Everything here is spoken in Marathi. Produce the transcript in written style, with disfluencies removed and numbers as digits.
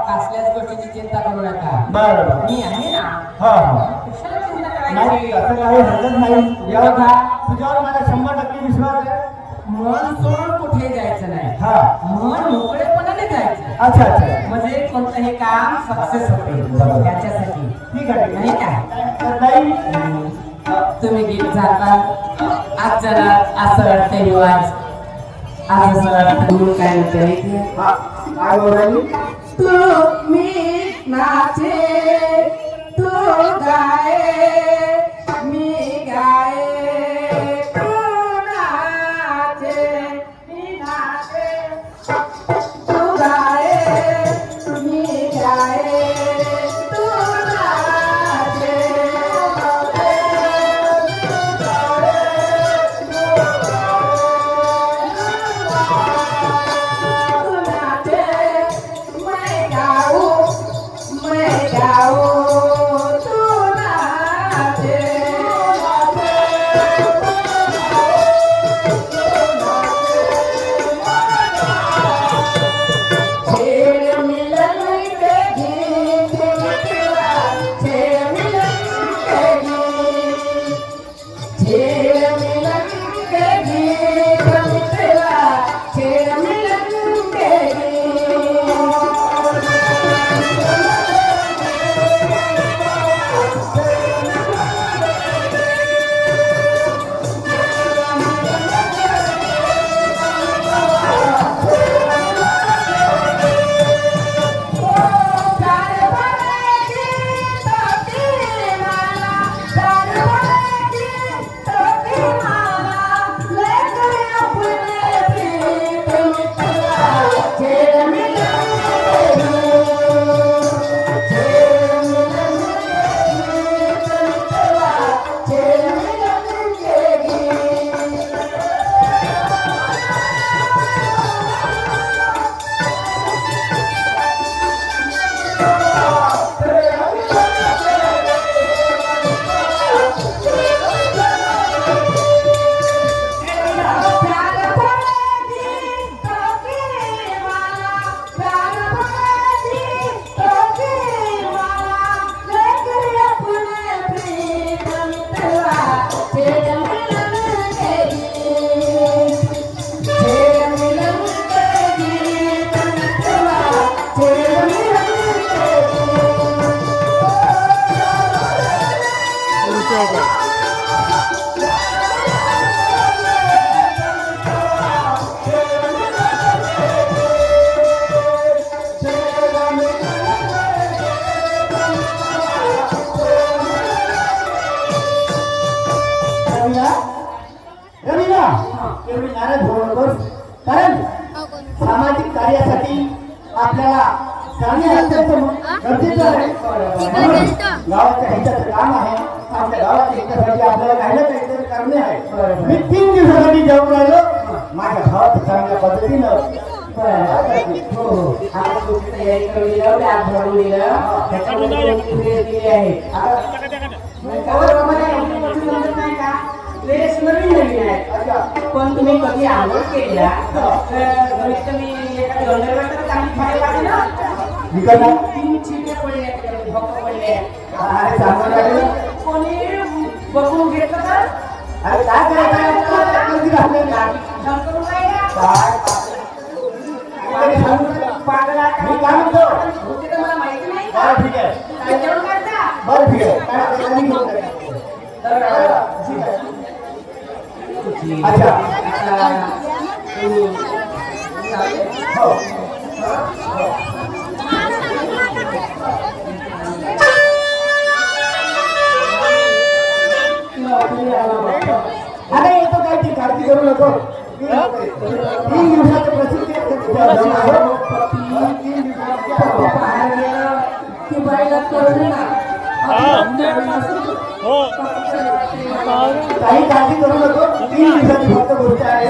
कसल्याच गोष्टीची चिंता करू नका. बरं मी आहे ना. कशाला चिंता नाही, करायची? असं काही हरकत नाही. एवढा तुझ्यावर मला 100% विश्वास आहे. मन सोडून कुठे जायचं नाही. मन मोकळेपणाने जायचं. अच्छा. म्हणजे कोणतंही काम सक्सेस होते त्याच्यासाठी. ठीक आहे. नाही काय नाही तुम्ही गीत जाता आज जरा असं वाटतं रिवाज आज असं वाटतं काय म्हणते काय बोलायली? तू मी नाचे तू गाये मी गाये तू नाचे मी नाचे तू गाये मी गाये तू नाचे कारण सामाजिक कार्यासाठी आपल्याला करणे अत्यंत गरजेचं आहे. गावाच्या हिताचं काम आहे. आपल्या गावाच्या हितासाठी आपल्याला काही ना काहीतरी करणे आहे. मी 3 दिवसासाठी जेवून राहिलो माझ्या भावाचं चांगल्या पद्धतीनं पण तुम्ही कधी आंघोळ केल्या तुम्ही कोणी बघून घेतलं तर काय मला माहिती नाही ठीक आहे. बरं ठीक आहे. अच्छा अरे येतो काय ती काळजी करू नको. 3 दिवसाचं प्रसिद्धी काही काळजी करू नको. 3 दिवसाची फक्त गोष्ट आहे.